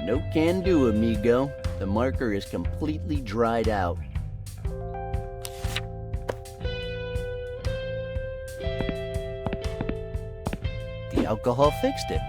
No can do, amigo. The marker is completely dried out. The alcohol fixed it.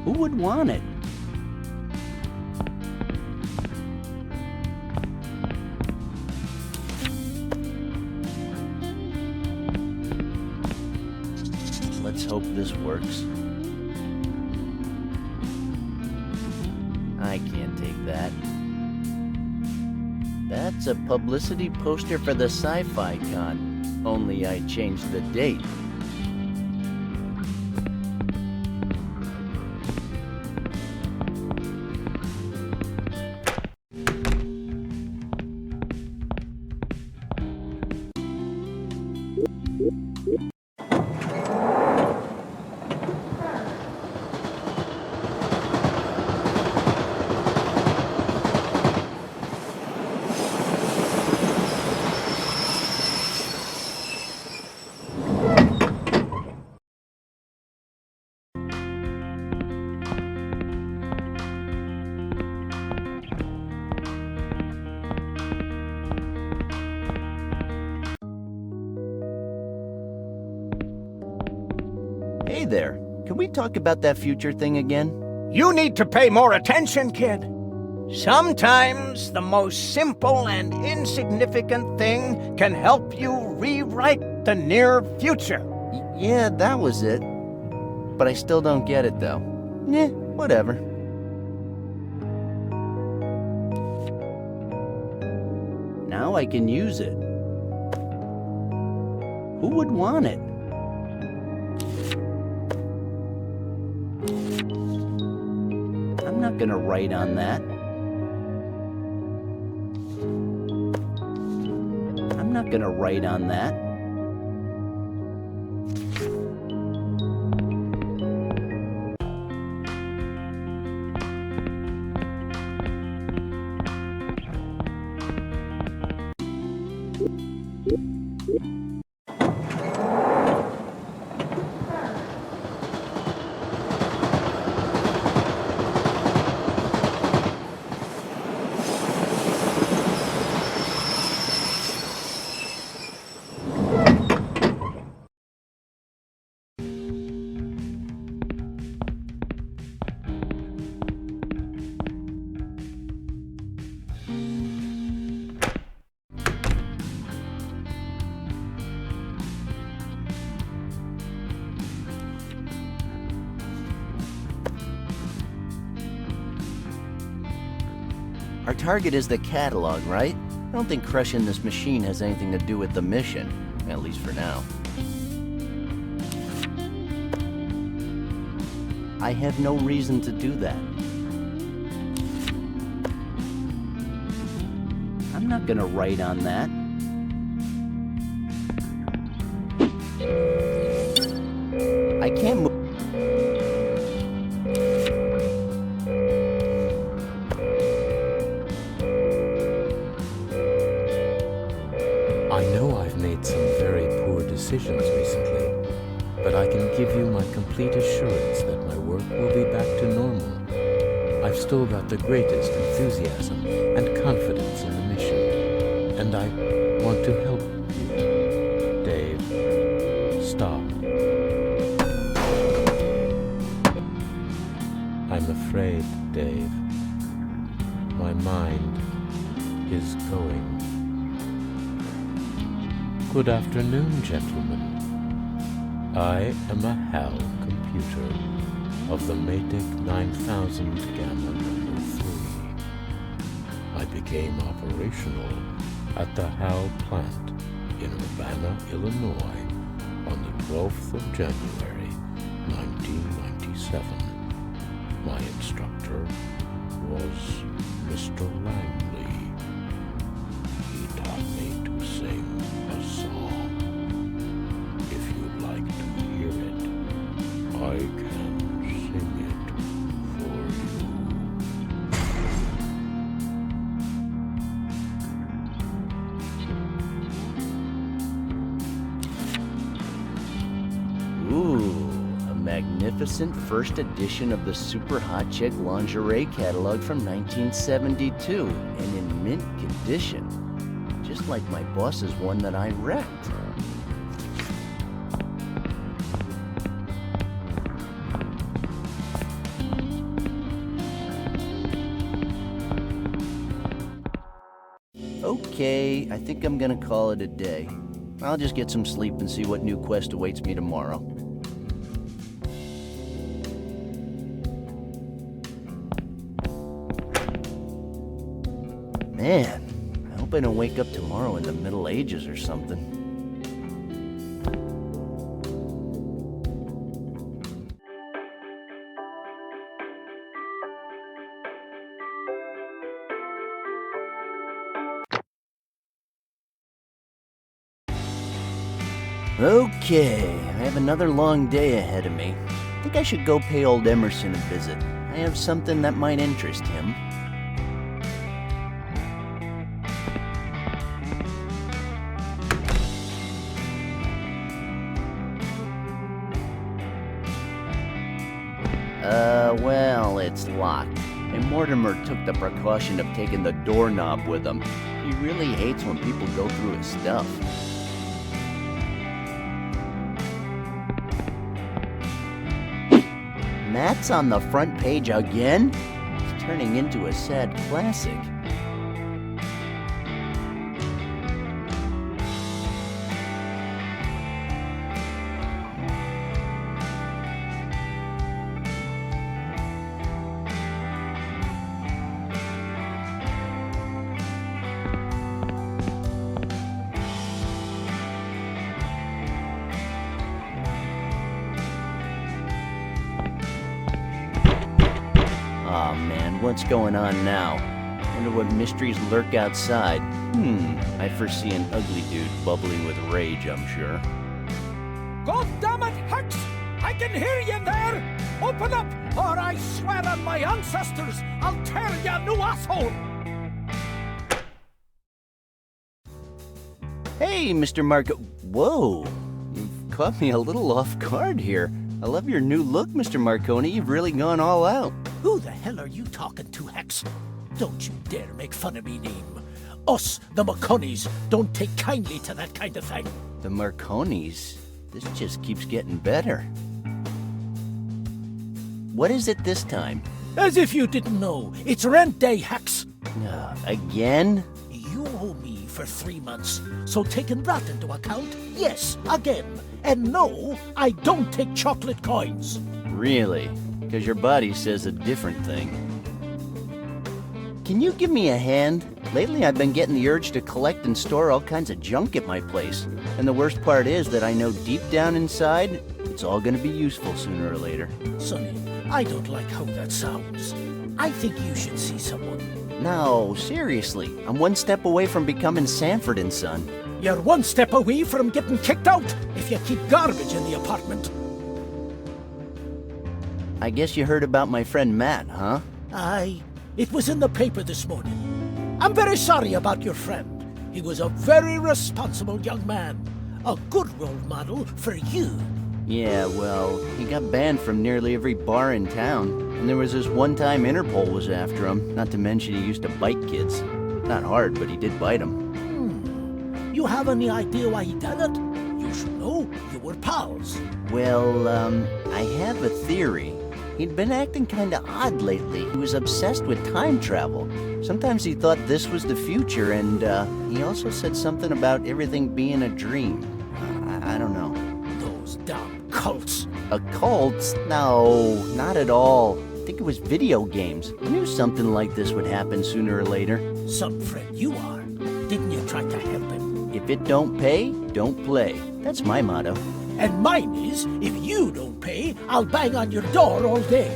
Who would want it? Let's hope this works. I can't take that. That's a publicity poster for the Sci-Fi Con, only I changed the date. Hey there, can we talk about that future thing again? You need to pay more attention, kid. Sometimes the most simple and insignificant thing can help you rewrite the near future. Yeah, that was it. But I still don't get it, though. Whatever. Now I can use it. Who would want it? I'm not gonna write on that. I'm not gonna write on that. Our target is the catalog, right? I don't think crushing this machine has anything to do with the mission, at least for now. I have no reason to do that. I'm not gonna write on that. I can't move. I know I've made some very poor decisions recently, but I can give you my complete assurance that my work will be back to normal. I've still got the greatest enthusiasm and confidence in the mission, and I want to help you. Dave, stop. afraid, Dave. My mind is going. Good afternoon, gentlemen. I am a HAL computer of the Matic 9000 Gamma number 3. I became operational at the HAL plant in Urbana, Illinois on the 12th of January, 1997. My instructor was Mr. Langley. He taught me to sing a song. If you'd like to hear it, I can sing it for you. Ooh, a magnificent first edition of the Super Hot Chick lingerie catalog from 1972, and in mint condition, just like my boss's one that I wrecked. Okay, I think I'm gonna call it a day. I'll just get some sleep and see what new quest awaits me tomorrow. Man, I hope I don't wake up tomorrow in the Middle Ages or something. Okay, I have another long day ahead of me. I think I should go pay old Emerson a visit. I have something that might interest him. Well, it's locked. And Mortimer took the precaution of taking the doorknob with him. He really hates when people go through his stuff. Matt's on the front page again? It's turning into a sad classic. Aw, man, what's going on now? Wonder what mysteries lurk outside. I foresee an ugly dude bubbling with rage, I'm sure. God damn it, Hex! I can hear you there! Open up, or I swear on my ancestors, I'll tear you a new asshole! Hey, Mr. Marco. Whoa, you've caught me a little off guard here. I love your new look, Mr. Marconi. You've really gone all out. Who the hell are you talking to, Hex? Don't you dare make fun of me name. Us, the Marconis, don't take kindly to that kind of thing. The Marconis? This just keeps getting better. What is it this time? As if you didn't know, it's rent day, Hex. Again? You owe me for 3 months, so taking that into account, yes, again. And no, I don't take chocolate coins. Really? Because your body says a different thing. Can you give me a hand? Lately I've been getting the urge to collect and store all kinds of junk at my place. And the worst part is that I know deep down inside, it's all going to be useful sooner or later. Sonny, I don't like how that sounds. I think you should see someone. No, seriously. I'm one step away from becoming Sanford & Son. You're one step away from getting kicked out if you keep garbage in the apartment. I guess you heard about my friend Matt, huh? Aye, it was in the paper this morning. I'm very sorry about your friend. He was a very responsible young man. A good role model for you. Yeah, well, he got banned from nearly every bar in town. And there was this one time Interpol was after him, not to mention he used to bite kids. Not hard, but he did bite them. You have any idea why he did it? You should know. You were pals. Well, I have a theory. He'd been acting kinda odd lately. He was obsessed with time travel. Sometimes he thought this was the future, and he also said something about everything being a dream. I don't know. Those damn cults. A cult? No, not at all. I think it was video games. I knew something like this would happen sooner or later. Some friend you are. Didn't you try to help him? If it don't pay, don't play. That's my motto. And mine is, if you don't pay, I'll bang on your door all day.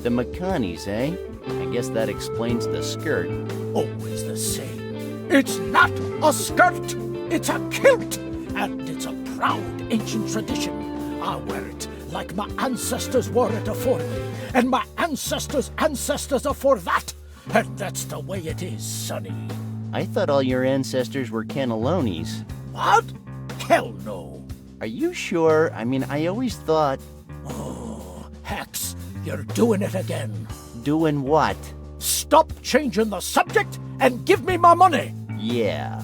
The Marconis, eh? I guess that explains the skirt. Always the same. It's not a skirt, it's a kilt. And it's a proud ancient tradition. I wear it like my ancestors wore it afore me. And my ancestors' ancestors afore that. And that's the way it is, sonny. I thought all your ancestors were cannellonis. What? Hell no. Are you sure? I mean, I always thought... Oh, Hex, you're doing it again. Doing what? Stop changing the subject and give me my money. Yeah,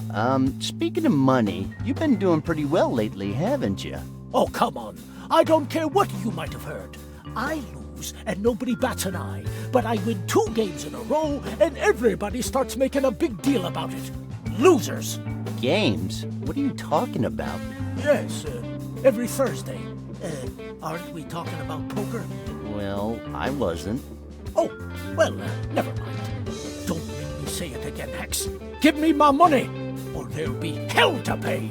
speaking of money, you've been doing pretty well lately, haven't you? Oh, come on. I don't care what you might have heard. I lose and nobody bats an eye, but I win 2 games in a row and everybody starts making a big deal about it. Losers. Games? What are you talking about? Yes, every Thursday. Aren't we talking about poker? Well, I wasn't. Oh, well, never mind. Don't make me say it again, Hex. Give me my money, or there'll be hell to pay.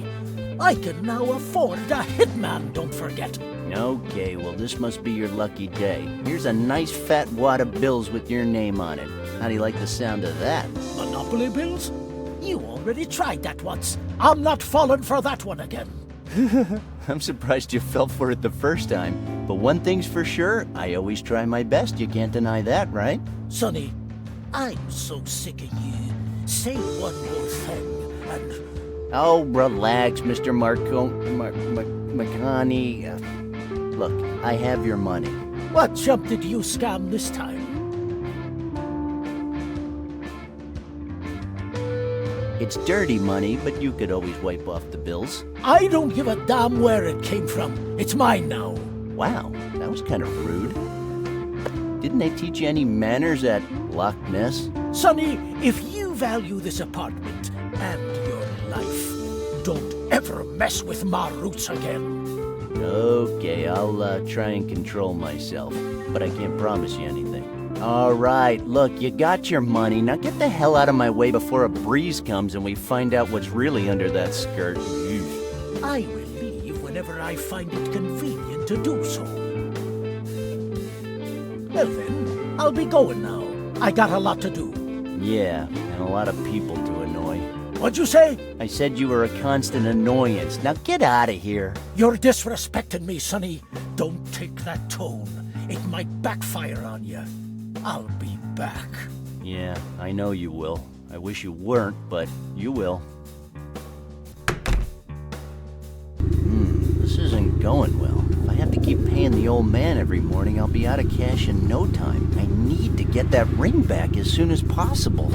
I can now afford a hitman, don't forget. Okay, well, this must be your lucky day. Here's a nice fat wad of bills with your name on it. How do you like the sound of that? Monopoly bills? You already tried that once. I'm not falling for that one again. I'm surprised you fell for it the first time. But one thing's for sure, I always try my best. You can't deny that, right? Sonny, I'm so sick of you. Say one more thing, and... Oh, relax, Mr. Marconi. Look, I have your money. What chump did you scam this time? It's dirty money, but you could always wipe off the bills. I don't give a damn where it came from. It's mine now. Wow, that was kind of rude. Didn't they teach you any manners at Loch Ness? Sonny, if you value this apartment and your life, don't ever mess with my roots again. Okay, I'll try and control myself, but I can't promise you anything. All right, look, you got your money. Now get the hell out of my way before a breeze comes and we find out what's really under that skirt. I will leave whenever I find it convenient to do so. Well then, I'll be going now. I got a lot to do. Yeah, and a lot of people to annoy. What'd you say? I said you were a constant annoyance. Now get out of here. You're disrespecting me, Sonny. Don't take that tone. It might backfire on you. I'll be back. Yeah, I know you will. I wish you weren't, but you will. This isn't going well. If I have to keep paying the old man every morning, I'll be out of cash in no time. I need to get that ring back as soon as possible.